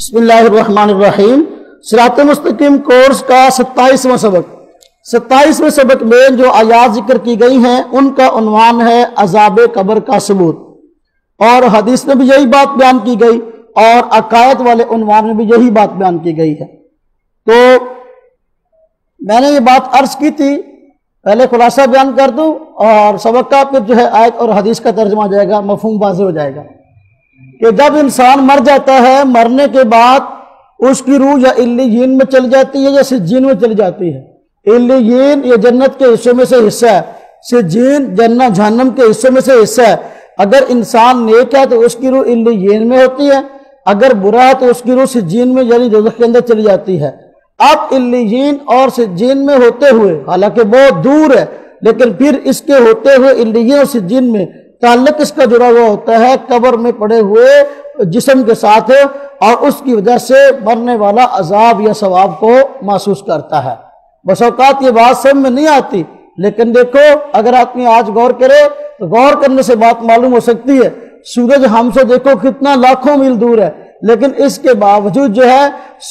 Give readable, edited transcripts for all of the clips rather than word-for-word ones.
بسم اللہ الرحمن الرحیم۔ صراط مستقیم کورس کا 27واں سبق۔ 27ویں سبق میں جو آیات ذکر کی گئی ہیں ان کا عنوان ہے عذاب قبر کا ثبوت، اور حدیث میں بھی یہی بات بیان کی گئی اور عقائد والے عنوان میں بھی یہی بات بیان کی گئی ہے۔ تو میں نے یہ بات عرض کی تھی، پہلے خلاصہ بیان کر دوں اور سبق کا پھر جو ہے آیت اور حدیث کا ترجمہ آ جائے گا، مفہوم واضح ہو جائے گا کہ جب انسان مر جاتا ہے، مرنے کے بعد اس کی روح یا علیین میں چلی جاتی ہے یا سجین میں چلی جاتی ہے۔ علیین یہ جنت کے حصے میں سے حصہ ہے، سجین جنت جہنم کے حصے میں سے حصہ ہے۔ اگر انسان نیک ہے تو اس کی روح علیین میں ہوتی ہے، اگر برا ہے تو اس کی روح سجین میں یعنی دوزخ کے اندر چلی جاتی ہے۔ اب علیین اور سجین میں ہوتے ہوئے، حالانکہ بہت دور ہے، لیکن پھر اس کے ہوتے ہوئے علیین اور سجین میں تعلق اس کا جڑا ہوا ہوتا ہے قبر میں پڑے ہوئے جسم کے ساتھ، اور اس کی وجہ سے مرنے والا عذاب یا ثواب کو محسوس کرتا ہے۔ بس اوقات یہ بات سمجھ میں نہیں آتی، لیکن دیکھو اگر آدمی آج غور کرے تو غور کرنے سے بات معلوم ہو سکتی ہے۔ سورج ہم سے دیکھو کتنا لاکھوں میل دور ہے، لیکن اس کے باوجود جو ہے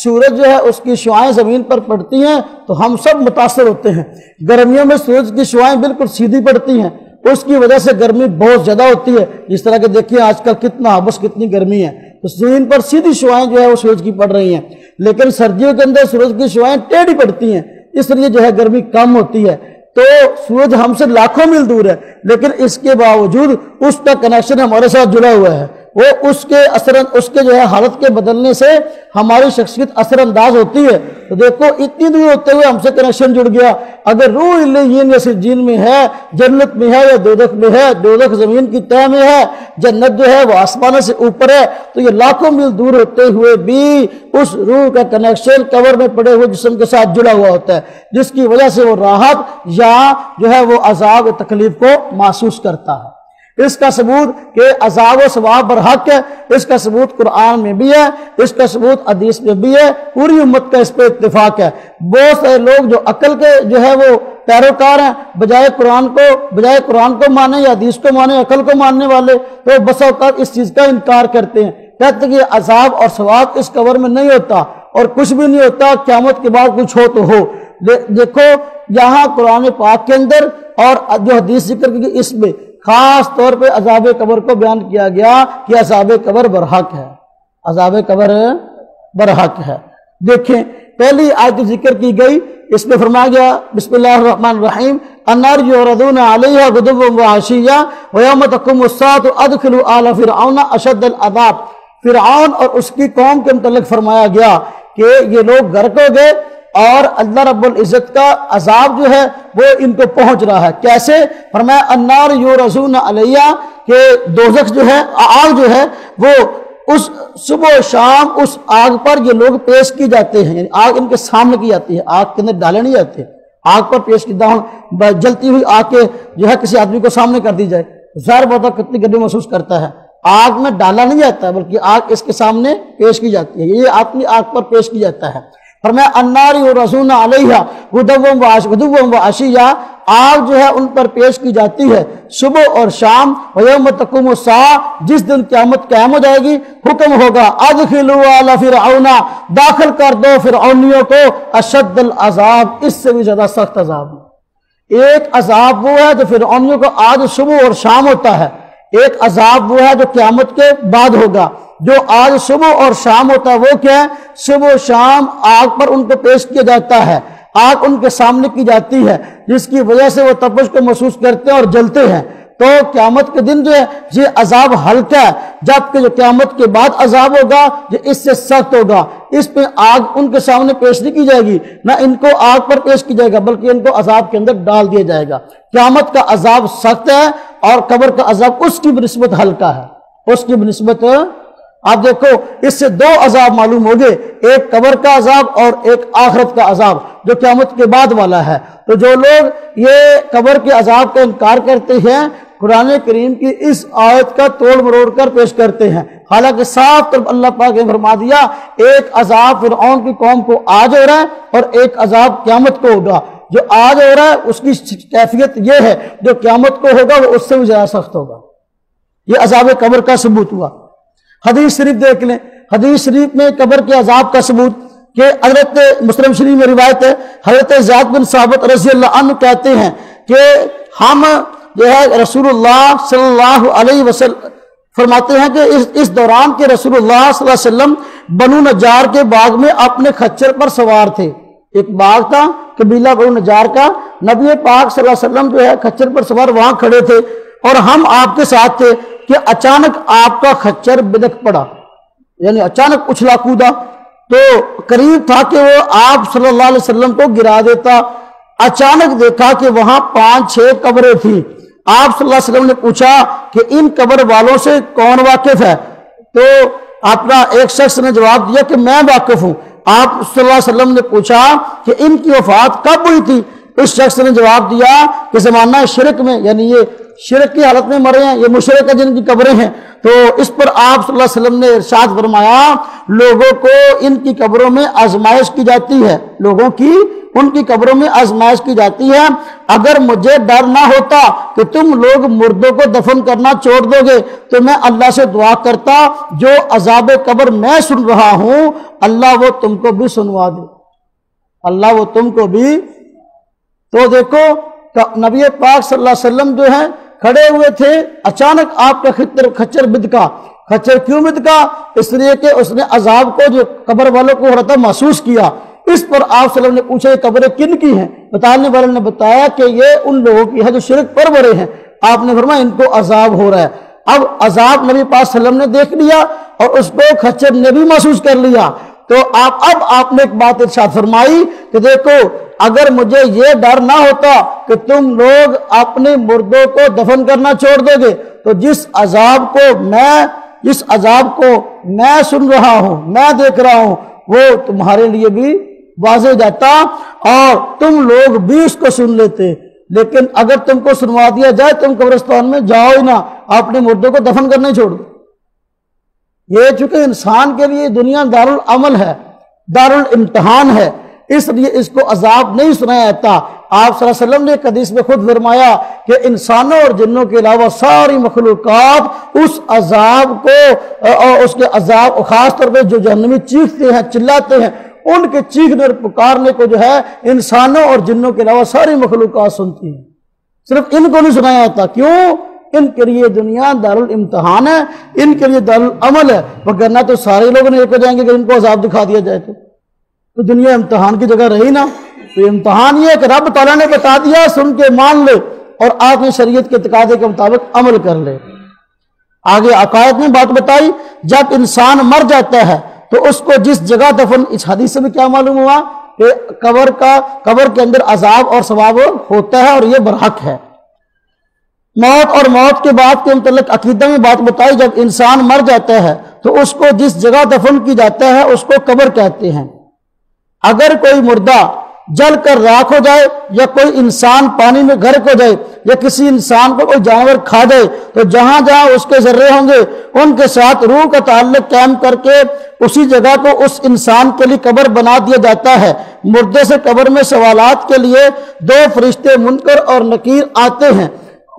سورج جو ہے اس کی شعاعیں زمین پر پڑتی ہیں تو ہم سب متاثر ہوتے ہیں۔ گرمیوں میں سورج کی شعاعیں بالکل سیدھی پڑتی ہیں، اس کی وجہ سے گرمی بہت زیادہ ہوتی ہے۔ جس طرح کہ دیکھیے آج کل کتنا بس کتنی گرمی ہے، تو زمین پر سیدھی شعاعیں جو ہے وہ سورج کی پڑ رہی ہیں، لیکن سردیوں کے اندر سورج کی شعاعیں ٹیڑھی پڑتی ہیں، اس لیے جو ہے گرمی کم ہوتی ہے۔ تو سورج ہم سے لاکھوں میل دور ہے، لیکن اس کے باوجود اس کا کنیکشن ہمارے ساتھ جڑا ہوا ہے۔ وہ اس کے جو ہے حالت کے بدلنے سے ہماری شخصیت اثر انداز ہوتی ہے۔ تو دیکھو اتنی دور ہوتے ہوئے ہم سے کنیکشن جڑ گیا۔ اگر روح علیین یا سجین میں ہے، جنت میں ہے یا دوزخ میں ہے، دوزخ زمین کی تہہ میں ہے، جنت جو ہے وہ آسمانوں سے اوپر ہے، تو یہ لاکھوں میل دور ہوتے ہوئے بھی اس روح کا کنیکشن قبر میں پڑے ہوئے جسم کے ساتھ جڑا ہوا ہوتا ہے، جس کی وجہ سے وہ راحت یا جو ہے وہ عذاب و تکلیف کو محسوس کرتا ہے۔ اس کا ثبوت کہ عذاب و ثواب برحق ہے، اس کا ثبوت قرآن میں بھی ہے، اس کا ثبوت حدیث میں بھی ہے، پوری امت کا اس پہ اتفاق ہے۔ بہت سارے لوگ جو عقل کے جو ہے وہ پیروکار ہیں، بجائے قرآن کو مانے یا حدیث کو مانے، عقل کو ماننے والے، تو بس اوقات اس چیز کا انکار کرتے ہیں، کہتے ہیں کہ عذاب اور ثواب اس قبر میں نہیں ہوتا اور کچھ بھی نہیں ہوتا، قیامت کے بعد کچھ ہو تو ہو۔ دیکھو یہاں قرآن پاک کے اندر اور جو حدیث ذکر کی اس میں خاص طور پہ عذاب قبر کو بیان کیا گیا کہ عذاب قبر برحق ہے، عذاب قبر برحق ہے۔ دیکھیں پہلی آیت ذکر کی گئی، اس میں فرمایا گیا بسم اللہ الرحمن الرحیم النار یعرضون علیہا غدوا وعشیا ویوم تقوم الساعۃ ادخلوا آل فرعون اشد العذاب۔ فرعون اور اس کی قوم کے متعلق فرمایا گیا کہ یہ لوگ غرق ہو گئے اور اللہ رب العزت کا عذاب جو ہے وہ ان کو پہنچ رہا ہے۔ کیسے؟ فرمایا النار یعرضون علیہا، کہ دوزخ جو ہے، آگ جو ہے وہ اس صبح و شام اس آگ پر یہ لوگ پیش کی جاتے ہیں، یعنی آگ ان کے سامنے کی جاتی ہے، آگ کے اندر ڈالے نہیں جاتے، آگ پر پیش کی جلتی ہوئی آگ کے جو ہے کسی آدمی کو سامنے کر دی جائے، ظاہر بات ہے کتنی گرمی محسوس کرتا ہے۔ آگ میں ڈالا نہیں جاتا بلکہ آگ اس کے سامنے پیش کی جاتی ہے، یہ آدمی آگ پر پیش کی جاتا ہے۔ فرمایا النار یعرضون علیہا غدوا وعشیا، آگ جو ہے ان پر پیش کی جاتی ہے صبح اور شام، ویوم تقوم الساعۃ، جس دن قیامت قائم ہو جائے گی حکم ہوگا ادخلوا آل فرعون، داخل کر دو فرعونیوں کو اشد العذاب، اس سے بھی زیادہ سخت عذاب۔ ایک عذاب وہ ہے جو فرعونیوں کو آج صبح اور شام ہوتا ہے، ایک عذاب وہ ہے جو قیامت کے بعد ہوگا۔ جو آج صبح اور شام ہوتا ہے وہ کیا ہے؟ صبح و شام آگ پر ان کو پیش کیا جاتا ہے، آگ ان کے سامنے کی جاتی ہے، جس کی وجہ سے وہ تپش کو محسوس کرتے ہیں اور جلتے ہیں۔ تو قیامت کے دن جو ہے یہ عذاب ہلکا ہے، جبکہ جو قیامت کے بعد عذاب ہوگا یہ اس سے سخت ہوگا۔ اس پہ آگ ان کے سامنے پیش نہیں کی جائے گی، نہ ان کو آگ پر پیش کی جائے گا، بلکہ ان کو عذاب کے اندر ڈال دیا جائے گا۔ قیامت کا عذاب سخت ہے اور قبر کا عذاب اس کی بنسبت ہلکا ہے، اس کی بنسبت۔ آپ دیکھو اس سے دو عذاب معلوم ہو گئے، ایک قبر کا عذاب اور ایک آخرت کا عذاب جو قیامت کے بعد والا ہے۔ تو جو لوگ یہ قبر کے عذاب کا انکار کرتے ہیں قرآن کریم کی اس آیت کا توڑ مروڑ کر پیش کرتے ہیں، حالانکہ صاف طور اللہ پاک نے فرما دیا ایک عذاب فرعون کی قوم کو آج ہو رہا ہے اور ایک عذاب قیامت کو ہوگا۔ جو آج ہو رہا ہے اس کی کیفیت یہ ہے، جو قیامت کو ہوگا وہ اس سے بھی زیادہ سخت ہوگا۔ یہ عذاب قبر کا ثبوت ہوا۔ حدیث شریف دیکھ لیں، حدیث شریف میں قبر کے عذاب کا ثبوت کہ حضرت مسلم شریف میں روایت ہے، حضرت زید بن ثابت رضی اللہ عنہ کہتے ہیں کہ ہم جو ہے رسول اللہ صلی اللہ علیہ وسلم فرماتے ہیں کہ اس دوران کے رسول اللہ صلی اللہ علیہ وسلم بنو نجار کے باغ میں اپنے خچر پر سوار تھے۔ ایک باغ تھا قبیلہ بنو نجار کا، نبی پاک صلی اللہ علیہ وسلم جو ہے خچر پر سوار وہاں کھڑے تھے اور ہم آپ کے ساتھ تھے کہ اچانک آپ کا خچر بدک پڑا، یعنی اچانک اچھلا کودا، تو قریب تھا کہ وہ آپ صلی اللہ علیہ وسلم کو گرا دیتا۔ اچانک دیکھا کہ وہاں 5-6 قبریں تھیں۔ آپ صلی اللہ علیہ وسلم نے پوچھا کہ ان قبر والوں سے کون واقف ہے؟ تو اپنا ایک شخص نے جواب دیا کہ میں واقف ہوں۔ آپ صلی اللہ علیہ وسلم نے پوچھا کہ ان کی وفات کب ہوئی تھی؟ اس شخص نے جواب دیا کہ زمانہ شرک میں، یعنی یہ شرک کی حالت میں مرے ہیں، یہ مشرک ہے جن کی قبریں ہیں۔ تو اس پر آپ صلی اللہ علیہ وسلم نے ارشاد فرمایا لوگوں کو ان کی قبروں میں آزمائش کی جاتی ہے، لوگوں کی ان کی قبروں میں آزمائش کی جاتی ہے۔ اگر مجھے ڈر نہ ہوتا کہ تم لوگ مردوں کو دفن کرنا چھوڑ دو گے تو میں اللہ سے دعا کرتا جو عذاب قبر میں سن رہا ہوں اللہ وہ تم کو بھی سنوا دے، اللہ وہ تم کو بھی۔ تو دیکھو نبی پاک صلی اللہ علیہ وسلم جو ہیں کھڑے ہوئے تھے، اچانک آپ کا خچر بدکا۔ خچر کیوں بدکا؟ اس لیے کہ اس نے عذاب کو جو قبر والوں کو ہو رہا تھا محسوس کیا۔ اس پر آپ صلی اللہ علیہ وسلم نے پوچھا یہ قبریں کن کی ہیں؟ بتانے والے نے بتایا کہ یہ ان لوگوں کی ہے جو شرک پر مرے ہیں۔ آپ نے فرمایا ان کو عذاب ہو رہا ہے۔ اب عذاب نبی پاک صلی اللہ علیہ وسلم نے دیکھ لیا اور اس کو خچر نے بھی محسوس کر لیا۔ تو آپ نے ایک بات ارشاد فرمائی کہ دیکھو اگر مجھے یہ ڈر نہ ہوتا کہ تم لوگ اپنے مردوں کو دفن کرنا چھوڑ دو گے تو جس عذاب کو میں سن رہا ہوں، میں دیکھ رہا ہوں، وہ تمہارے لیے بھی واضح جاتا اور تم لوگ بھی اس کو سن لیتے۔ لیکن اگر تم کو سنوا دیا جائے تم قبرستان میں جاؤ ہی نہ، اپنے مردوں کو دفن کرنا ہی چھوڑ دو۔ یہ چونکہ انسان کے لیے دنیا دارالعمل ہے، دارالامتحان ہے، اس لیے اس کو عذاب نہیں سنایا جاتا۔ آپ صلی اللہ علیہ وسلم نے ایک حدیث میں خود فرمایا کہ انسانوں اور جنوں کے علاوہ ساری مخلوقات اس عذاب کو اور اس کے عذاب خاص طور پہ جو جہنمی چیختے ہیں چلاتے ہیں ان کے چیخنے اور پکارنے کو جو ہے انسانوں اور جنوں کے علاوہ ساری مخلوقات سنتی ہیں، صرف ان کو نہیں سنایا جاتا۔ کیوں؟ ان کے لیے دنیا دارالامتحان ہے، ان کے لیے دارالعمل ہے، وگرنہ تو سارے لوگ ایک ہو جائیں گے کہ ان کو عذاب دکھا دیا جائے تو دنیا امتحان کی جگہ رہی نا۔ تو امتحان یہ ہے کہ رب تعالیٰ نے بتا دیا سن کے مان لے اور آپ نے شریعت کے تقاضے کے مطابق عمل کر لے۔ آگے عقائد نے بات بتائی جب انسان مر جاتا ہے تو اس کو جس جگہ دفن، اس حدیث سے بھی کیا معلوم ہوا کہ قبر کے اندر عذاب اور ثواب ہوتا ہے اور یہ برحق ہے۔ موت اور موت کے بعد کے متعلق عقیدہ میں بات بتائی جب انسان مر جاتا ہے تو اس کو جس جگہ دفن کی جاتا ہے اس کو قبر کہتے ہیں۔ اگر کوئی مردہ جل کر راکھ ہو جائے یا کوئی انسان پانی میں غرق ہو جائے یا کسی انسان کو کوئی جانور کھا جائے تو جہاں جہاں اس کے ذرے ہوں گے ان کے ساتھ روح کا تعلق قائم کر کے اسی جگہ کو اس انسان کے لیے قبر بنا دیا جاتا ہے۔ مردے سے قبر میں سوالات کے لیے 2 فرشتے منکر اور نکیر آتے ہیں،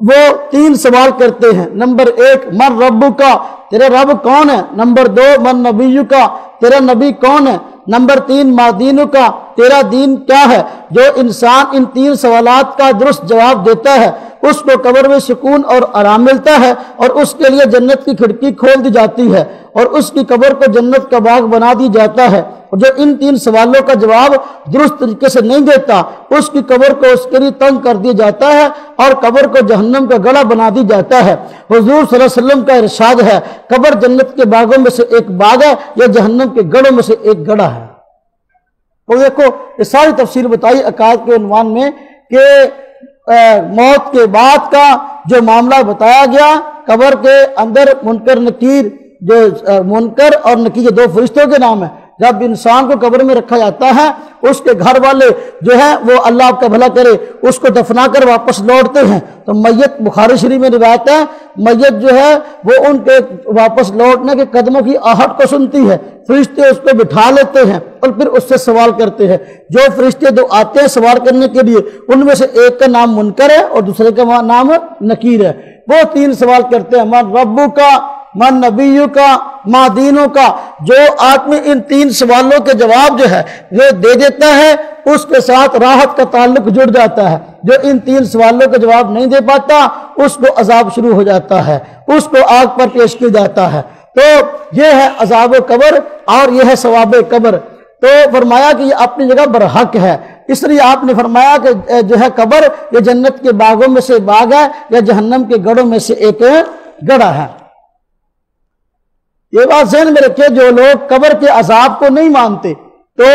وہ 3 سوال کرتے ہیں۔ نمبر 1 من ربک کا، تیرے رب کون ہے؟ نمبر 2 من نبیک کا، تیرا نبی کون ہے؟ نمبر 3 ما دینک کا، تیرا دین کیا ہے؟ جو انسان ان 3 سوالات کا درست جواب دیتا ہے اس کو قبر میں سکون اور آرام ملتا ہے اور اس کے لیے جنت کی کھڑکی کھول دی جاتی ہے اور اس کی قبر کو جنت کا باغ بنا دی جاتا ہے۔ اور جو ان 3 سوالوں کا جواب درست طریقے سے نہیں دیتا اس کی قبر کو اس کے لیے تنگ کر دیا جاتا ہے اور قبر کو جہنم کا گڑھا بنا دی جاتا ہے۔ حضور صلی اللہ علیہ وسلم کا ارشاد ہے قبر جنت کے باغوں میں سے ایک باغ ہے یا جہنم کے گڑھوں میں سے ایک گڑھا ہے۔ اور دیکھو یہ ساری تفصیل بتائی عقائد کے عنوان میں کہ موت کے بعد کا جو معاملہ بتایا گیا، قبر کے اندر منکر نکیر، جو منکر اور نکیر 2 فرشتوں کے نام ہیں۔ جب انسان کو قبر میں رکھا جاتا ہے اس کے گھر والے جو ہیں وہ اللہ آپ کا بھلا کرے اس کو دفنا کر واپس لوٹتے ہیں تو میت، بخاری شریف میں روایت ہے، میت جو ہے وہ ان کے واپس لوٹنے کے قدموں کی آہٹ کو سنتی ہے، فرشتے اس کو بٹھا لیتے ہیں اور پھر اس سے سوال کرتے ہیں۔ جو فرشتے 2 آتے ہیں سوال کرنے کے لیے ان میں سے ایک کا نام منکر ہے اور دوسرے کا نام نکیر ہے۔ وہ 3 سوال کرتے ہیں من ربک کا، من نبیوں کا ما دینوں کا، جو آدمی ان 3 سوالوں کے جواب جو ہے وہ دے دیتا ہے اس کے ساتھ راحت کا تعلق جڑ جاتا ہے۔ جو ان 3 سوالوں کے جواب نہیں دے پاتا اس کو عذاب شروع ہو جاتا ہے، اس کو آگ پر پیش کیا جاتا ہے۔ تو یہ ہے عذاب قبر اور یہ ہے ثواب قبر۔ تو فرمایا کہ یہ اپنی جگہ برحق ہے، اس لیے آپ نے فرمایا کہ جو ہے قبر یہ جنت کے باغوں میں سے باغ ہے یا جہنم کے گڑھوں میں سے ایک گڑھا ہے۔ یہ بات ذہن میں رکھے، جو لوگ قبر کے عذاب کو نہیں مانتے، تو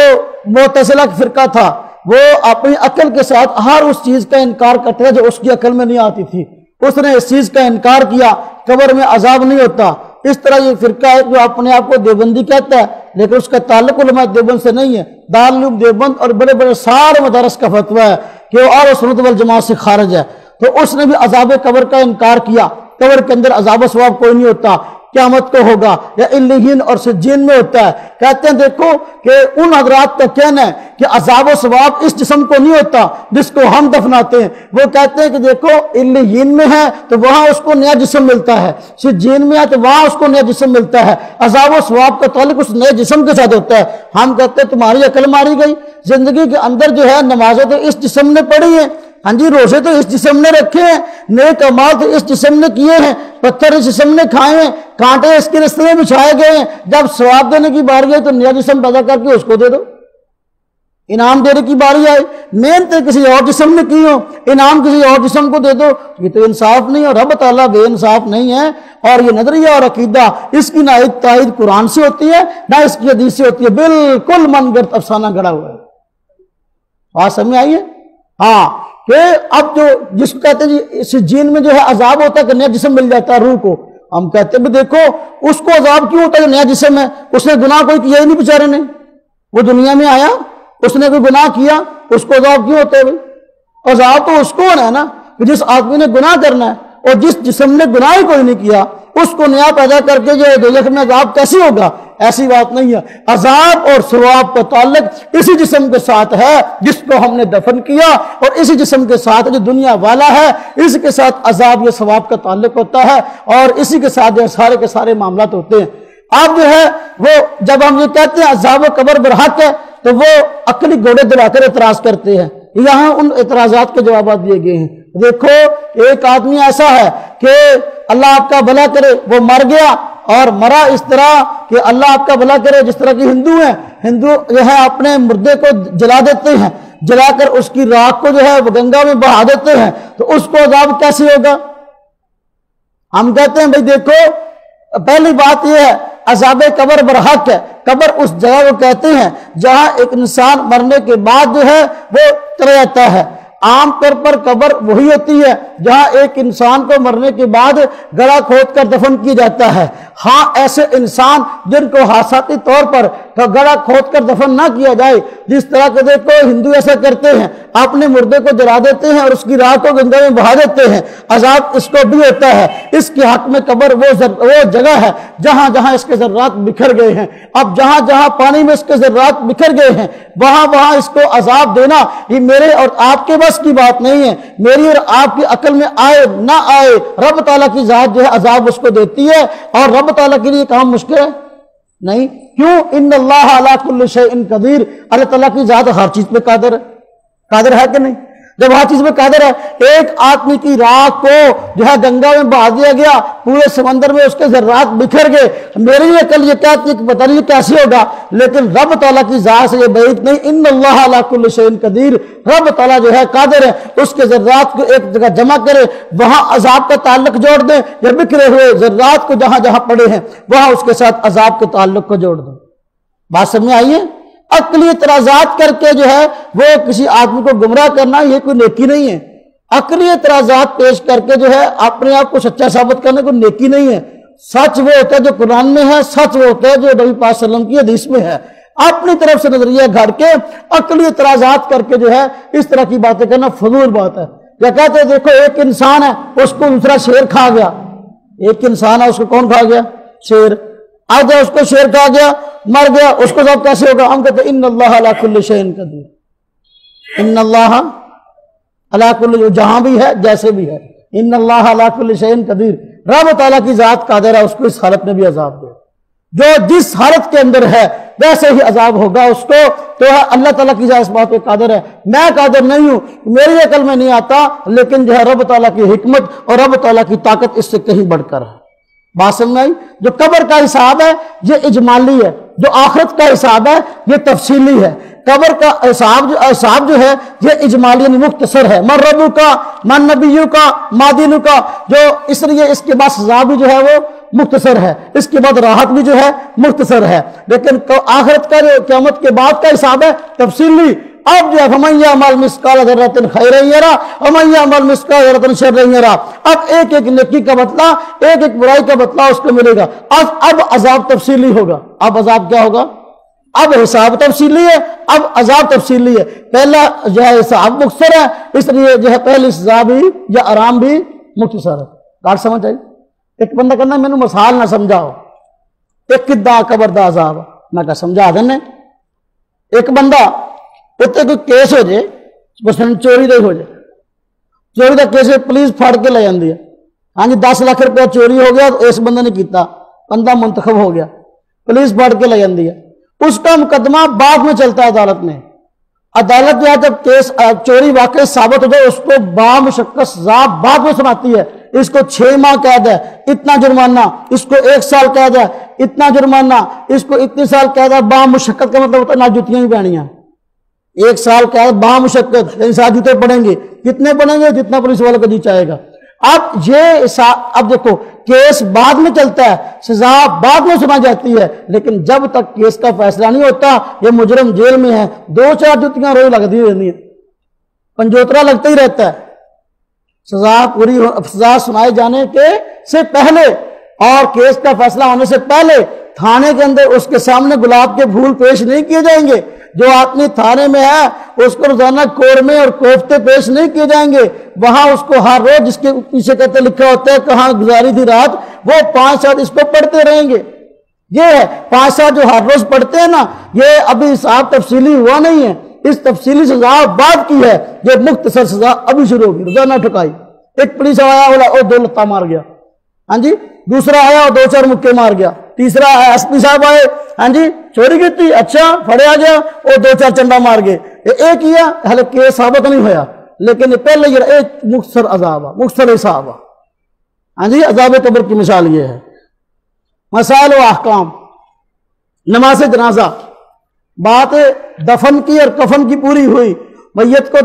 معتزلہ کا فرقہ تھا، وہ اپنی عقل کے ساتھ ہر اس چیز کا انکار کرتے ہیں جو اس کی عقل میں نہیں آتی تھی۔ اس نے اس چیز کا انکار کیا، قبر میں عذاب نہیں ہوتا۔ اس طرح یہ فرقہ ہے جو اپنے آپ کو دیوبندی کہتا ہے، لیکن اس کا تعلق علماء دیوبند سے نہیں ہے۔ دارالعلوم دیوبند اور بڑے بڑے سارے مدارس کا فتویٰ ہے کہ وہ اہل سنت والجماعت سے خارج ہے۔ تو اس نے بھی عذاب قبر کا انکار کیا، قبر کے اندر عذاب و ثواب کوئی نہیں ہوتا، قیامت کو ہوگا یا علیین اور سجین میں ہوتا ہے۔ کہتے ہیں دیکھو کہ ان حضرات کا کہنا ہے کہ عذاب و ثواب اس جسم کو نہیں ہوتا جس کو ہم دفناتے ہیں۔ وہ کہتے ہیں کہ دیکھو علیین میں ہے تو وہاں اس کو نیا جسم ملتا ہے، سجین میں ہے تو وہاں اس کو نیا جسم ملتا ہے، عذاب و ثواب کا تعلق اس نئے جسم کے ساتھ ہوتا ہے۔ ہم کہتے ہیں تمہاری عقل ماری گئی، زندگی کے اندر جو ہے نمازیں تو اس جسم نے پڑھی ہیں، ہاں جی روزے تو اس جسم نے رکھے ہیں، نیک اعمال تو اس جسم نے کیے ہیں، پتھر اس جسم نے کھائے ہیں، کانٹے اس کے رستے میں بچھائے گئے ہیں۔ جب ثواب دینے کی باری آئی تو نیا جسم پیدا کر کے اس کو دے دو۔ انعام دینے کی باری آئی، محنتیں کسی اور جسم نے کی ہو، انعام کسی اور جسم کو دے دو، یہ تو انصاف نہیں، اور رب تعالیٰ بے انصاف نہیں ہے۔ اور یہ نظریہ اور عقیدہ اس کی نہ تائید قرآن سے ہوتی ہے نہ اس کی حدیث سے ہوتی ہے، بالکل من گھڑت افسانہ گڑا ہوا ہے۔ بات سمجھ آئی ہے؟ ہاں، کہ اب جو جس کو کہتے ہیں جی سجین میں جو ہے عذاب ہوتا ہے کہ نیا جسم مل جاتا ہے روح کو، ہم کہتے ہیں دیکھو اس کو عذاب کیوں ہوتا ہے؟ نیا جسم ہے، اس نے گناہ کوئی کیا ہی نہیں بیچارے نے، وہ دنیا میں آیا اس نے کوئی گناہ کیا، اس کو عذاب کیوں ہوتا ہے بھائی؟ عذاب تو اس کو ہونا ہے نا کہ جس آدمی نے گناہ کرنا ہے، اور جس جسم نے گناہ ہی کوئی نہیں کیا اس کو نیا پیدا کر کے جو ہے دوزخ میں عذاب کیسے ہوگا؟ ایسی بات نہیں ہے۔ عذاب اور ثواب کا تعلق اسی جسم کے ساتھ ہے جس کو ہم نے دفن کیا، اور اسی جسم کے ساتھ جو دنیا والا ہے اس کے ساتھ عذاب یا ثواب کا تعلق ہوتا ہے، اور اسی کے ساتھ جو سارے کے سارے معاملات ہوتے ہیں۔ اب جو ہے وہ جب ہم یہ کہتے ہیں عذاب و قبر برحق ہے تو وہ عقلی گھوڑے دلا کر اعتراض کرتے ہیں۔ یہاں ان اعتراضات کے جوابات دیے گئے ہیں۔ دیکھو ایک آدمی ایسا ہے کہ اللہ آپ کا بھلا کرے وہ مر گیا، اور مرا اس طرح کہ اللہ آپ کا بھلا کرے جس طرح کی ہندو ہیں، ہندو جو ہے اپنے مردے کو جلا دیتے ہیں، جلا کر اس کی راکھ کو جو ہے وہ گنگا میں بہا دیتے ہیں، تو اس کو عذاب کیسے ہوگا؟ ہم کہتے ہیں بھائی دیکھو پہلی بات یہ ہے عذاب قبر برحق ہے۔ قبر اس جگہ کو کہتے ہیں جہاں ایک انسان مرنے کے بعد جو ہے وہ چلا جاتا ہے۔ عام طور پر قبر وہی ہوتی ہے جہاں ایک انسان کو مرنے کے بعد گڑھا کھود کر دفن کیا جاتا ہے۔ ہاں ایسے انسان جن کو حادثاتی طور پر گڑھا کھود کر دفن نہ کیا جائے، جس طرح کے دیکھو ہندو ایسا کرتے ہیں، اپنے مردے کو جلا دیتے ہیں اور اس کی راکھ کو گنگا میں بہا دیتے ہیں، عذاب اس کو بھی ہوتا ہے۔ اس کے حق میں قبر وہ جگہ ہے جہاں جہاں اس کے ذرات بکھر گئے ہیں۔ اب جہاں جہاں پانی میں اس کے ذرات بکھر گئے ہیں وہاں وہاں اس کو عذاب دینا یہ میرے اور آپ کے بس کی بات نہیں ہے، میری اور آپ کی عقل میں آئے نہ آئے، رب تعالیٰ کی ذات جو ہے عذاب اس کو دیتی ہے، اور رب تعالیٰ کے لیے کام مشکل ہے نہیں۔ کیوں؟ ان اللہ علی کل شیء قدیر، اللہ تعالیٰ کی ذات ہر چیز پہ قادر ہے کہ نہیں؟ جب ہر چیز میں قادر ہے، ایک آدمی کی راکھ کو جو ہے گنگا میں بہا دیا گیا، پورے سمندر میں اس کے ذرات بکھر گئے، میری عقل یہ کہتی ہے کہ پتہ نہیں کیسے ہوگا، لیکن رب تعالیٰ کی ذات سے یہ بعید نہیں۔ ان اللہ علی کل شیء قدیر، رب تعالیٰ جو ہے قادر ہے اس کے ذرات کو ایک جگہ جمع کرے، وہاں عذاب کا تعلق جوڑ دیں، یا بکھرے ہوئے ذرات کو جہاں جہاں پڑے ہیں وہاں اس کے ساتھ عذاب کے تعلق کو جوڑ دیں۔ بات سمجھ میں آئیے؟ عقلی اعتراضات کر کے جو ہے وہ کسی آدمی کو گمراہ کرنا یہ کوئی نیکی نہیں ہے۔ عقلی اعتراضات پیش کر کے جو ہے اپنے آپ کو سچا ثابت کرنے کو نیکی نہیں ہے۔ سچ وہ ہوتا ہے جو قرآن میں ہے، سچ وہ ہوتا ہے جو نبی پاک صلی اللہ علیہ وسلم کی حدیث میں ہے۔ اپنی طرف سے نظریہ گھڑ کے عقلی اعتراضات کر کے جو ہے اس طرح کی باتیں کرنا فضول بات ہے۔ یا کہتے ہیں دیکھو ایک انسان ہے اس کو دوسرا شیر کھا گیا، ایک انسان ہے اس کو کون کھا گیا؟ شیر۔ آج اس کو شیر کھا گیا، مر گیا، اس کو ذوب کیسے ہوگا؟ ہم کہتے ہیں ان اللہ علی کل شیء قدیر، ان اللہ علی کل، جہاں بھی ہے جیسے بھی ہے، ان اللہ علی کل شیء قدیر، رب تعالیٰ کی ذات قادر ہے اس کو اس حالت میں بھی عذاب دے، جو جس حالت کے اندر ہے ویسے ہی عذاب ہوگا اس کو، تو اللہ تعالیٰ کی ذات اس بات پہ قادر ہے۔ میں قادر نہیں ہوں، میری عقل میں نہیں آتا، لیکن جو ہے رب تعالیٰ کی حکمت اور رب تعالیٰ کی طاقت اس سے کہیں بڑھ کر ہے۔ بات سمجھ آئی؟ جو قبر کا حساب ہے یہ اجمالی ہے، جو آخرت کا حساب ہے یہ تفصیلی ہے۔ قبر کا حساب جو ہے یہ اجمالی یعنی مختصر ہے، من ربو کا، من نبیو کا، ما دینو کا، جو اس لیے اس کے بعد سزا بھی جو ہے وہ مختصر ہے، اس کے بعد راحت بھی جو ہے مختصر ہے، لیکن آخرت کا جو قیامت کے بعد کا حساب ہے تفصیلی۔ اب جو ہے فَمَن يَعْمَلْ مِثْقَالَ ذَرَّةٍ خَيْرًا يَرَهُ وَمَن يَعْمَلْ مِثْقَالَ ذَرَّةٍ شَرًّا يَرَهُ۔ اب ایک ایک نیکی کا بدلہ، ایک ایک برائی کا بدلہ اس کو ملے گا۔ اب عذاب تفصیلی ہوگا۔ اب عذاب کیا ہوگا؟ اب حساب تفصیلی ہے، اب عذاب تفصیلی ہے۔ پہلا جو ہے حساب مختصر ہے، اس لیے جو ہے پہلی سزا بھی یا آرام بھی مختصر ہے۔ بات سمجھ آئی؟ ایک بندہ کہنا میں نے مثال نہ سمجھاؤ، ایک کدا قبر دا عذاب، میں کہا سمجھا دینے۔ ایک بندہ اتنے کوئی کیس ہو جائے، مثلا چوری دا ہو جائے، چوری دا کیس پولیس پھڑ کے لے جاندی ہے، ہاں جی 10 لاکھ روپیہ چوری ہو گیا، اس بندے نے کیتا، بندہ منتخب ہو گیا، پولیس پھڑ کے لے جاندی ہے، اس کا مقدمہ بعد میں چلتا ہے عدالت میں۔ عدالت جو ہے جب کیس چوری واقعی ثابت ہو جائے اس کو بامشقت سزا بعد میں سناتی ہے، اس کو 6 ماہ قید ہے، اتنا جرمانہ، اس کو 1 سال قید ہے، اتنا جرمانہ، اس کو اتنے سال قید ہے۔ بامشقت کا مطلب ہوتا ہے نہ جتیاں ہی پہنی ہیں، 1 سال قید بامشقت، یعنی 7 جوتے پڑیں گے، کتنے پڑیں گے؟ جتنا پولیس والا کا جی چاہے گا۔ اب دیکھو کیس بعد میں چلتا ہے، سزا بعد میں سنا جاتی ہے، لیکن جب تک کیس کا فیصلہ نہیں ہوتا یہ مجرم جیل میں ہے، 2-4 جتیاں روز لگتی رہتی ہیں، پنجوترا لگتا ہی رہتا ہے۔ سزا سنائے جانے کے سے پہلے اور کیس کا فیصلہ ہونے سے پہلے تھانے کے اندر اس کے سامنے گلاب کے پھول پیش نہیں کیے جائیں گے۔ جو آدمی تھانے میں ہے اس کو روزانہ قورمے اور کوفتے پیش نہیں کیے جائیں گے، وہاں اس کو ہر روز جس کے پیچھے کہتے لکھا ہوتا ہے کہاں گزاری تھی رات، وہ 5 سال اس کو پڑھتے رہیں گے۔ یہ ہے 5 سال جو ہر روز پڑھتے ہیں نا، یہ ابھی حساب تفصیلی ہوا نہیں ہے، اس تفصیلی سزا بعد کی ہے، یہ مختصر سزا ابھی شروع ہوگی۔ روزانہ ٹھکائی، ایک پولیس آیا وہ 2 لتا مار گیا، ہاں جی، دوسرا آیا وہ 2-4 مکے مار گیا، تیسرا ایس پی صاحب آئے، ہاں جی چوری کی تھی، اچھا پھڑے آ گیا وہ 2-4 چنڈا مار گئے، ایک کیا حالے کیس ثابت نہیں ہویا، لیکن یہ پہلے یہ ایک مختصر عذاب ہے، مختصر حساب ہے، ہاں جی۔ عذاب قبر کی مثال یہ ہے۔ مسائل و احکام، نماز جنازہ، بات دفن کی اور کفن کی پوری ہوئی، میت کو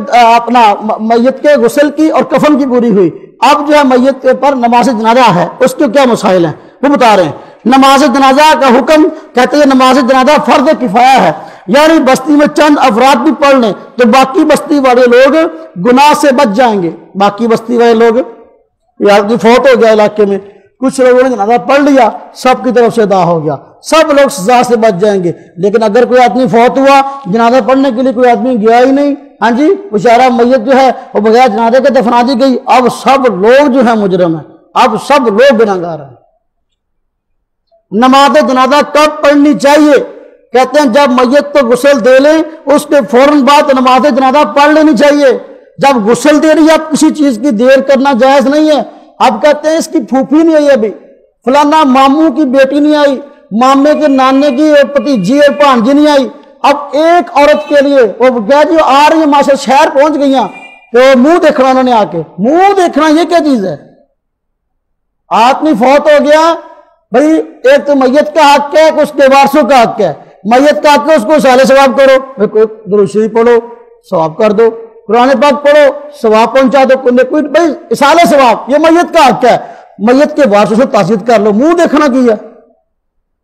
میت کے غسل کی اور کفن کی پوری ہوئی۔ اب جو ہے میت کے پر نماز جنازہ ہے، اس کے کیا مسائل ہیں وہ بتا رہے ہیں۔ نماز جنازہ کا حکم، کہتے ہیں نماز جنازہ فرض کفایہ ہے، یعنی بستی میں چند افراد بھی پڑھ لیں تو باقی بستی والے لوگ گناہ سے بچ جائیں گے۔ باقی بستی والے لوگ، آدمی فوت ہو گیا علاقے میں، کچھ لوگوں نے جنازہ پڑھ لیا، سب کی طرف سے ادا ہو گیا، سب لوگ سزا سے بچ جائیں گے۔ لیکن اگر کوئی آدمی فوت ہوا، جنازہ پڑھنے کے لیے کوئی آدمی گیا ہی نہیں، ہاں جی بیچارہ میت جو ہے وہ بغیر جنازے کے دفنا دی گئی، اب سب لوگ جو ہے مجرم ہیں، اب سب لوگ گناہگار ہیں۔ نماز جنازہ کب پڑھنی چاہیے؟ کہتے ہیں جب میت کو غسل دے لیں اس کے فوراً بعد نماز جنازہ پڑھ لینی چاہیے۔ جب غسل دے رہی ہے اب کسی چیز کی دیر کرنا جائز نہیں ہے۔ اب کہتے ہیں اس کی پھوپھی نہیں آئی، ابھی فلانا ماموں کی بیٹی نہیں آئی، مامے کے نانے کی بھتیجی اور بھانجی نہیں آئی، اب ایک عورت کے لیے وہ کہہ جی آ رہی ہے ماشاء شہر پہنچ گئی ہیں تو منہ دیکھنا، انہوں نے آ کے منہ دیکھنا، یہ کیا چیز ہے؟ آدمی فوت ہو گیا بھائی، ایک تو میت کا حق ہے، اس کے وارثوں کا حق ہے۔ میت کا حق ہے اس کو اصالہ ثواب کرو، درود شریف پڑھو ثواب کر دو، قرآن پاک پڑھو ثواب پہنچا دو، کوئی بھائی اصالہ ثواب، یہ میت کا حق ہے۔ میت کے وارثوں سے تعزیت کر لو، منہ دیکھنا کیا،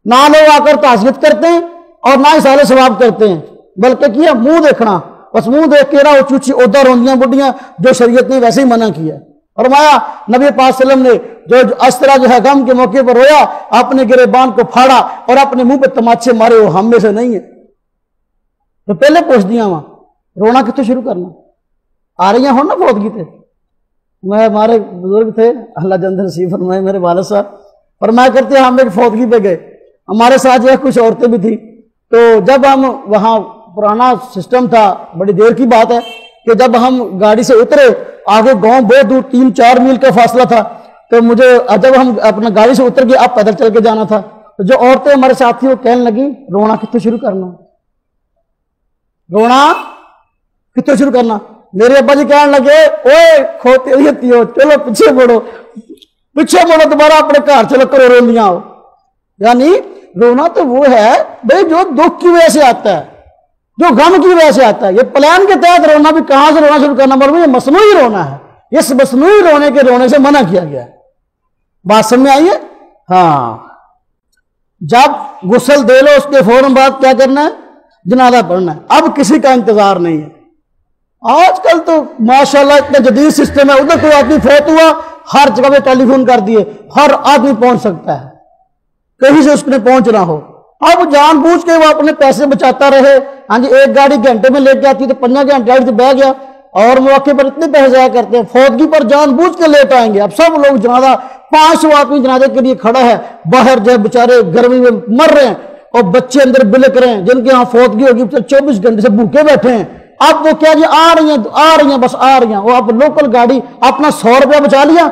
نہ لوگ آ کر تعزیت کرتے ہیں اور نہ اصالہ ثواب کرتے ہیں، بلکہ کیا منہ دیکھنا، بس منہ دیکھ کے رہا چوچی عہدہ روندیاں بڈیاں، جو شریعت نے ویسے ہی منع کیا۔ فرمایا نبی پاک صلی اللہ علیہ وسلم نے جو اس طرح جو ہے غم کے موقع پر رویا، اپنے گریبان کو پھاڑا اور اپنے منہ پہ تماچے مارے، وہ ہم میں سے نہیں ہے۔ تو پہلے پوچھ دیا وہاں رونا کتنے شروع کرنا، آ رہی ہیں ہو نا فوتگی تھے۔ میں ہمارے بزرگ تھے اللہ جنت نصیب فرمائے، میرے والد صاحب فرمایا کرتے ہم ایک فوتگی پہ گئے، ہمارے ساتھ جو ہے کچھ عورتیں بھی تھیں، تو جب ہم وہاں پرانا سسٹم تھا، بڑی دیر کی بات ہے کہ جب ہم گاڑی سے اترے، آگے گاؤں بہت دور 3-4 میل کا فاصلہ تھا، تو مجھے جب ہم اپنا گاڑی سے اتر گئے، اب پیدل چل کے جانا تھا، تو جو عورتیں ہمارے ساتھ تھیں وہ کہنے لگی رونا کتنے شروع کرنا، رونا کتنے شروع کرنا۔ میرے ابا جی کہنے لگے اوے کھوتے ہوئی ہو، چلو پیچھے مڑو، پیچھے مڑو، دوبارہ اپنے گھر چلو کرو روندیاں ہو۔ یعنی رونا تو وہ ہے بھائی جو دکھ کی وجہ سے آتا ہے، جو غم کی وجہ سے آتا ہے۔ یہ پلان کے تحت رونا بھی کہاں سے رونا شروع کرنا، مگر یہ مصنوعی رونا ہے، اس مصنوعی رونے کے رونے سے منع کیا گیا ہے۔ بات سمجھ آئی ہے؟ ہاں، جب غسل دے لو اس کے فوراً بعد کیا کرنا ہے؟ جنازہ پڑھنا ہے۔ اب کسی کا انتظار نہیں ہے۔ آج کل تو ماشاءاللہ اتنا جدید سسٹم ہے، ادھر کوئی آدمی فوت ہوا ہر جگہ پہ ٹیلی فون کر دیے، ہر آدمی پہنچ سکتا ہے، کہیں سے اس نے پہنچنا ہو۔ اب جان بوجھ کے وہ اپنے پیسے بچاتا رہے، ہاں جی، ایک گاڑی گھنٹے میں لے کے آتی تو 5 گھنٹے گاڑی سے بہ گیا، اور موقع پر اتنے پیسے ضائع کرتے ہیں، فوتگی پر جان بوجھ کے لیٹ آئیں گے۔ اب سب لوگ جنازہ 500 آدمی جنازے کے لیے کھڑا ہے، باہر جو بےچارے گرمی میں مر رہے ہیں، اور بچے اندر بلک رہے ہیں جن کے یہاں فوتگی ہوگی 24 گھنٹے سے بھوکے بیٹھے ہیں۔ اب وہ کیا جی آ رہی ہیں بس آ رہی ہیں، وہ اب لوکل گاڑی اپنا 100 روپیہ بچا لیا،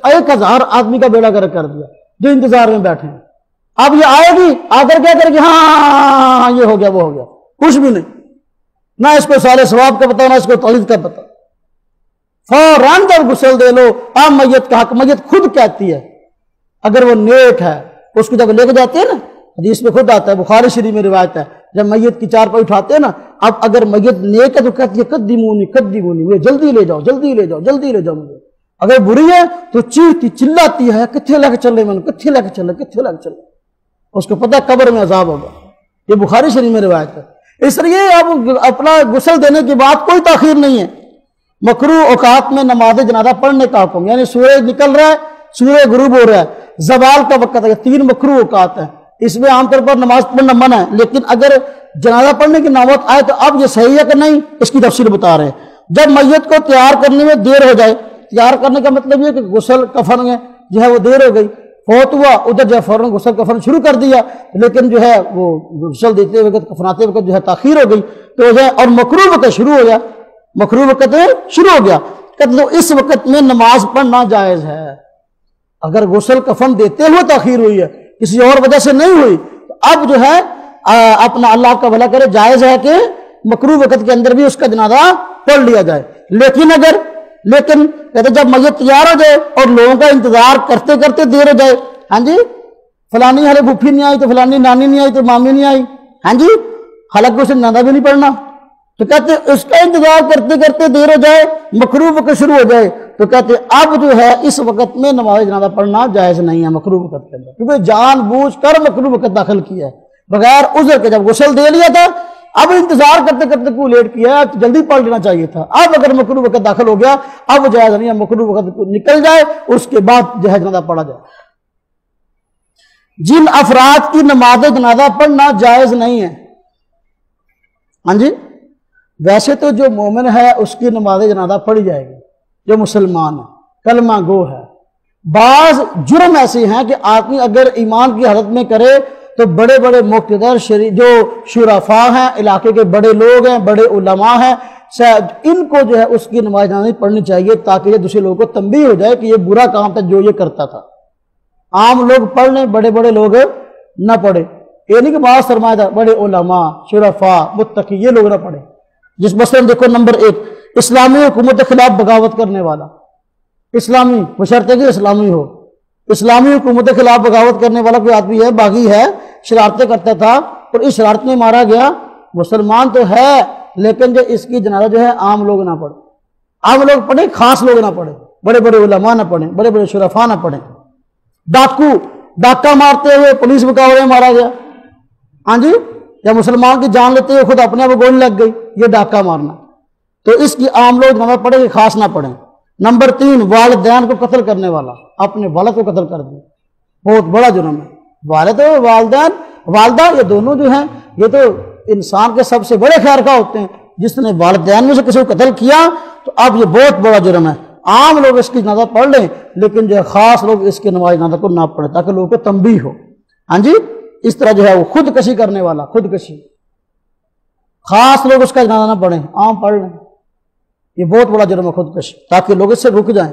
1000 آدمی کا بیڑا گرک کر دیا جو انتظار میں بیٹھے ہیں۔ اب یہ آئے گی، آ کر کیا کرے گی؟ ہاں یہ ہو گیا وہ ہو گیا، کچھ بھی نہیں، نہ اس کو سارے ثواب کا پتا، نہ اس کو توحید کا پتا۔ فوراً جب غسل دے لو، اب میت کا حق، میت خود کہتی ہے اگر وہ نیک ہے، اس کو جب لے کے جاتے ہیں نا، حدیث میں خود آتا ہے، بخاری شریف میں روایت ہے، جب میت کی چارپائی اٹھاتے ہیں نا، اب اگر میت نیک ہے تو کہتی ہے قدمونی قدمونی، مجھے جلدی لے جاؤ جلدی لے جاؤ جلدی لے جاؤ مجھے۔ اگر بری ہے تو چیختی چلاتی ہے کتنے لے کے چلے، میں کتنے لے کے چلے، کتنے لے کے چلے، اس کو پتہ قبر میں عذاب ہوگا۔ یہ بخاری شریف میں روایت ہے۔ اس لیے اب اپنا غسل دینے کے بعد کوئی تاخیر نہیں ہے۔ مکروہ اوقات میں نماز جنازہ پڑھنے کا حکم، یعنی سورج نکل رہا ہے، سورج غروب ہو رہا ہے، زوال کا وقت ہے، 3 مکروہ اوقات ہیں، اس میں عام طور پر نماز پڑھنا منع ہے، لیکن اگر جنازہ پڑھنے کی نوبت آئے تو اب یہ صحیح ہے کہ نہیں، اس کی تفصیل بتا رہے ہیں۔ جب میت کو تیار کرنے میں دیر ہو جائے، تیار کرنے کا مطلب یہ کہ غسل کفن میں جو ہے وہ دیر ہو گئی، فوت ہوا، ادھر جو ہے فوراً غسل کفن شروع کر دیا، لیکن جو ہے وہ غسل دیتے وقت کفناتے وقت جو ہے تاخیر ہو گئی، تو جو ہے اور مکروہ وقت شروع ہو گیا، مکروہ وقت شروع ہو گیا، تو اس وقت میں نماز پڑھنا جائز ہے۔ اگر غسل کفن دیتے ہوئے تاخیر ہوئی ہے، کسی اور وجہ سے نہیں ہوئی، تو اب جو ہے اپنا اللہ کا بھلا کرے، جائز ہے کہ مکروہ وقت کے اندر بھی اس کا جنازہ پڑھ لیا جائے۔ لیکن کہتے جب میت تیار ہو جائے اور لوگوں کا انتظار کرتے کرتے دیر ہو جائے، ہاں جی، فلانی ہلے بھوپھی نہیں آئی تو فلانی نانی نہیں آئی تو مامی نہیں آئی، ہاں جی، حالانکہ اسے جنازہ بھی نہیں پڑھنا، تو کہتے اس کا انتظار کرتے کرتے دیر ہو جائے، مکروہ وقت شروع ہو جائے، تو کہتے اب جو ہے اس وقت میں نماز جنازہ پڑھنا جائز نہیں ہے مکروہ وقت کے اندر، کیونکہ جان بوجھ کر مکروہ وقت داخل کیا ہے بغیر عذر کے۔ جب غسل دے لیا تھا، اب انتظار کرتے کرتے کو لیٹ کیا ہے، جلدی پڑھ لینا چاہیے تھا، اب اگر مکروہ وقت داخل ہو گیا اب جائز نہیں ہے، مکروہ وقت نکل جائے اس کے بعد جو ہے جنازہ پڑھا جائے۔ جن افراد کی نماز جنازہ پڑھنا جائز نہیں ہے، ہاں جی، ویسے تو جو مومن ہے اس کی نماز جنازہ پڑھی جائے گی، جو مسلمان ہے، کلمہ گو ہے۔ بعض جرم ایسے ہیں کہ آدمی اگر ایمان کی حالت میں کرے تو بڑے بڑے مقتدر جو شرفاء ہیں، علاقے کے بڑے لوگ ہیں، بڑے علماء ہیں، ان کو جو ہے اس کی نماز جنازہ پڑھنی چاہیے، تاکہ یہ دوسرے لوگوں کو تنبیہ ہو جائے کہ یہ برا کام تھا جو یہ کرتا تھا۔ عام لوگ پڑھ لیں، بڑے بڑے لوگ نہ پڑھے، یہ نہیں کہ بعض سرمایہ دار، بڑے علماء، شرفاء، متقی، یہ لوگ نہ پڑھے۔ جس مثلاً دیکھو نمبر 1، اسلامی حکومت کے خلاف بغاوت کرنے والا، اسلامی بشرطے کہ اسلامی ہو، اسلامی حکومت کے خلاف بغاوت کرنے والا کوئی آدمی ہے، باغی ہے، شرارتیں کرتا تھا اور اس شرارت میں مارا گیا، مسلمان تو ہے لیکن جو اس کی جنازہ جو ہے عام لوگ نہ پڑھیں، عام لوگ پڑھیں، خاص لوگ نہ پڑھیں، بڑے بڑے علماء نہ پڑھیں، بڑے بڑے شرفاء نہ پڑھیں۔ ڈاکہ مارتے ہوئے پولیس مقابلے میں مارا گیا، ہاں جی، یا مسلمان کی جان لیتے ہوئے خود اپنے آپ کو گولی لگ گئی، یہ ڈاکہ مارنا، تو اس کی عام لوگ جنازہ پڑھیں کہ خاص نہ پڑھیں۔ نمبر 3، والدین کو قتل کرنے والا، اپنے والد کو قتل کر دیا، بہت بڑا جرم ہے۔ والد و والدین، والدہ، یہ دونوں جو ہیں یہ تو انسان کے سب سے بڑے خیر خواہ ہوتے ہیں، جس نے والدین میں سے کسی کو قتل کیا تو اب یہ بہت بڑا جرم ہے۔ عام لوگ اس کی جنازہ پڑھ لیں لیکن جو ہے خاص لوگ اس کی نماز جنازہ کو نہ پڑھیں تاکہ لوگوں کو تنبیہ ہو، ہاں جی، اس طرح جو ہے وہ خودکشی کرنے والا، خودکشی، خاص لوگ اس کا جنازہ نہ پڑھیں، عام پڑھ لیں، یہ بہت بڑا جرم ہے خودکشی، تاکہ لوگ اس سے رک جائیں۔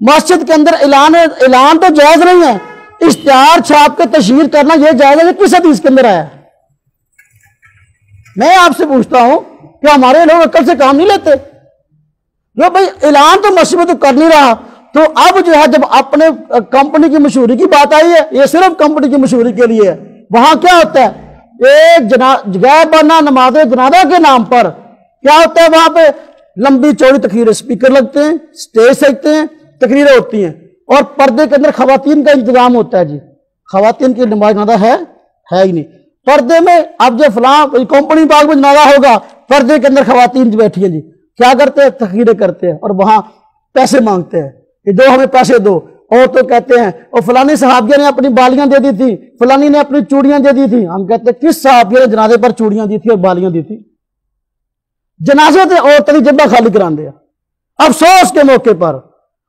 مسجد کے اندر اعلان تو جائز نہیں ہے، اشتہار چھاپ کے تشہیر کرنا یہ جائز ہے؟ یہ کس حدیث کے اندر آیا ہے؟ میں آپ سے پوچھتا ہوں کہ ہمارے لوگ عقل سے کام نہیں لیتے؟ جو بھائی اعلان تو مسجد میں تو کر نہیں رہا، تو اب جو ہے جب اپنے کمپنی کی مشہوری کی بات آئی ہے، یہ صرف کمپنی کی مشہوری کے لیے ہے، وہاں کیا ہوتا ہے؟ ایک غائبانہ نماز جنازہ کے نام پر کیا ہوتا ہے؟ وہاں پہ لمبی چوڑی تقریر، اسپیکر لگتے ہیں، سٹیج سجتے ہیں، تقریریں ہوتی ہیں، اور پردے کے اندر خواتین کا انتظام ہوتا ہے۔ جی خواتین کی نماز جنازہ ہے ہی نہیں پردے میں۔ اب جو فلاں کمپنی باغ میں جنازہ ہوگا، پردے کے اندر خواتین بیٹھی ہیں، جی کیا کرتے ہیں؟ تقریریں کرتے ہیں، اور وہاں پیسے مانگتے ہیں کہ دو ہمیں پیسے دو، اور تو کہتے ہیں اور فلانی صحابیہ نے اپنی بالیاں دے دی تھی، فلانی نے اپنی چوڑیاں دے دی تھی۔ ہم کہتے ہیں کس صحابیہ نے جنازے پر چوڑیاں دی تھی اور بالیاں دی تھی؟ جنازے تے عورتیں دی جبہ خالی کران دیا۔ افسوس کے موقع پر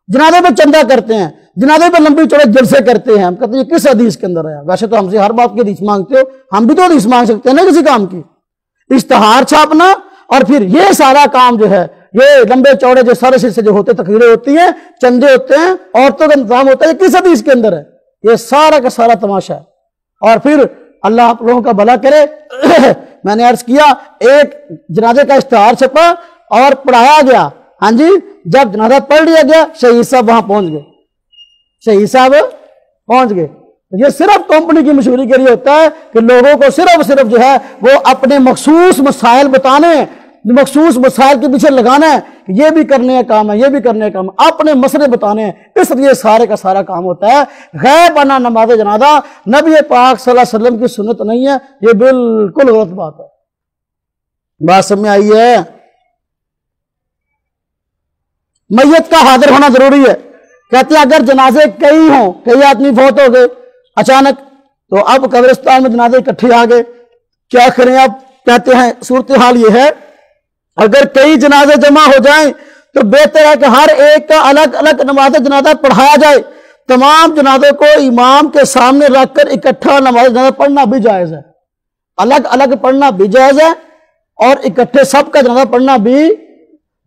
جنازے پہ چندہ کرتے ہیں، جنازے پہ لمبی چوڑے جلسے کرتے ہیں۔ ہم کہتے ہیں یہ کس حدیث کے اندر آیا؟ ویسے تو ہم سے ہر بات کی حدیث مانگتے ہو، ہم بھی تو حدیث مانگ سکتے ہیں نا کسی کام کی۔ اشتہار چھاپنا اور پھر یہ سارا کام جو ہے، یہ لمبے چوڑے جو سارے سے جو ہوتے، تقریریں ہوتی ہیں، چندے ہوتے ہیں، عورتوں کا انتظام ہوتا ہے، یہ کس حدیث کے اندر ہے؟ یہ سارا کا سارا تماشا ہے۔ اور پھر اللہ آپ لوگوں کا بھلا کرے میں نے عرض کیا ایک جنازے کا اشتہار چھپا اور پڑھایا گیا، ہاں جی جب جنازہ پڑھ لیا گیا شہید صاحب وہاں پہنچ گئے، شہید صاحب پہنچ گئے۔ یہ صرف کمپنی کی مشہوری کے لیے ہوتا ہے کہ لوگوں کو صرف جو ہے وہ اپنے مخصوص مسائل بتانے، مخصوص مسائل کے پیچھے لگانا ہے، یہ بھی کرنے کا کام ہے، یہ بھی کرنے کا کام ہے، اپنے مسئلے بتانے ہیں۔ اس لیے سارے کا سارا کام ہوتا ہے۔ غائبانہ نماز جنازہ نبی پاک صلی اللہ علیہ وسلم کی سنت نہیں ہے، یہ بالکل غلط بات ہے۔ بات سمجھ میں آئی ہے؟ میت کا حاضر ہونا ضروری ہے۔ کہتے ہیں اگر جنازے کئی ہوں، کئی آدمی فوت ہو گئے اچانک، تو اب قبرستان میں جنازے اکٹھے آ گئے، کیا کریں؟ اب کہتے ہیں صورتحال یہ ہے اگر کئی جنازے جمع ہو جائیں تو بہتر ہے کہ ہر ایک کا الگ الگ نماز جنازہ پڑھایا جائے۔ تمام جنازوں کو امام کے سامنے رکھ کر اکٹھا نماز جنازہ پڑھنا بھی جائز ہے، الگ الگ پڑھنا بھی جائز ہے، اور اکٹھے سب کا جنازہ پڑھنا بھی۔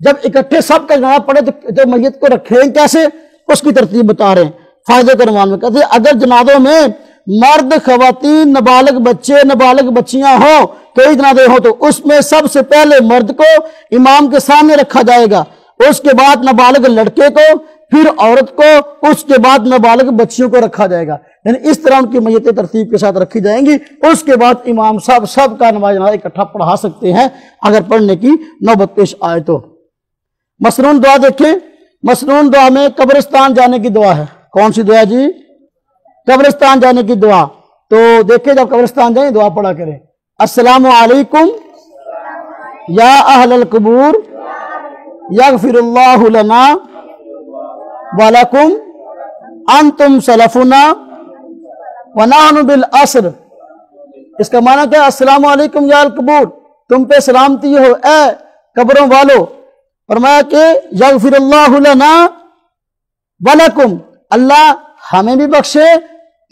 جب اکٹھے سب کا جنازہ پڑھے تو میت کو رکھیں کیسے، اس کی ترتیب بتا رہے ہیں فائدے کے عنوان میں۔ کہتے ہیں اگر جنازوں میں مرد، خواتین، نابالغ بچے، نابالغ بچیاں ہوں، کئی جنازے ہوں، تو اس میں سب سے پہلے مرد کو امام کے سامنے رکھا جائے گا، اس کے بعد نابالغ لڑکے کو، پھر عورت کو، اس کے بعد نابالغ بچیوں کو رکھا جائے گا۔ یعنی اس طرح ان کی میتیں ترتیب کے ساتھ رکھی جائیں گی۔ اس کے بعد امام صاحب سب کا نماز جنازہ اکٹھا پڑھا سکتے ہیں اگر پڑھنے کی نوبت پیش آئے تو۔ مسنون دعا دیکھیں، مسنون دعا میں قبرستان جانے کی دعا ہے۔ کون سی دعا جی؟ قبرستان جانے کی دعا۔ تو دیکھیں جب قبرستان جائیں دعا پڑھا کریں، السلام علیکم یا اہل القبور یغفر اللہ لنا ولکم انتم سلفنا ونحن بالعصر۔ اس کا معنی کیا ہے؟ السلام علیکم یا القبور، تم پہ سلامتی ہو اے قبروں والو۔ فرمایا کہ یغفر اللہ لنا ولکم، اللہ ہمیں بھی بخشے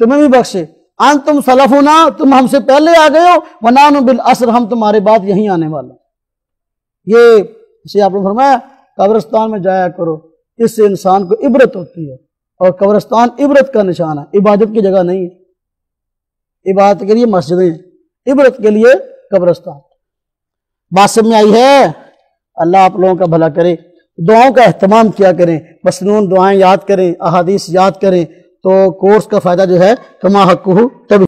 تمہیں بھی بخشے، انتم سلفنا، تم ہم سے پہلے آ گئے ہو، ونحن بالعصر، ہم تمہارے بعد یہیں آنے والے ہیں۔ یہ اسے آپ نے فرمایا قبرستان میں جایا کرو، اس سے انسان کو عبرت ہوتی ہے، اور قبرستان عبرت کا نشان ہے، عبادت کی جگہ نہیں ہے۔ عبادت کے لیے مسجدیں ہیں، عبرت کے لیے قبرستان۔ بات سمجھ میں آئی ہے؟ اللہ آپ لوگوں کا بھلا کرے۔ دعاؤں کا اہتمام کیا کریں، مسنون دعائیں یاد کریں، احادیث یاد کریں، تو کورس کا فائدہ جو ہے کما حقہ تب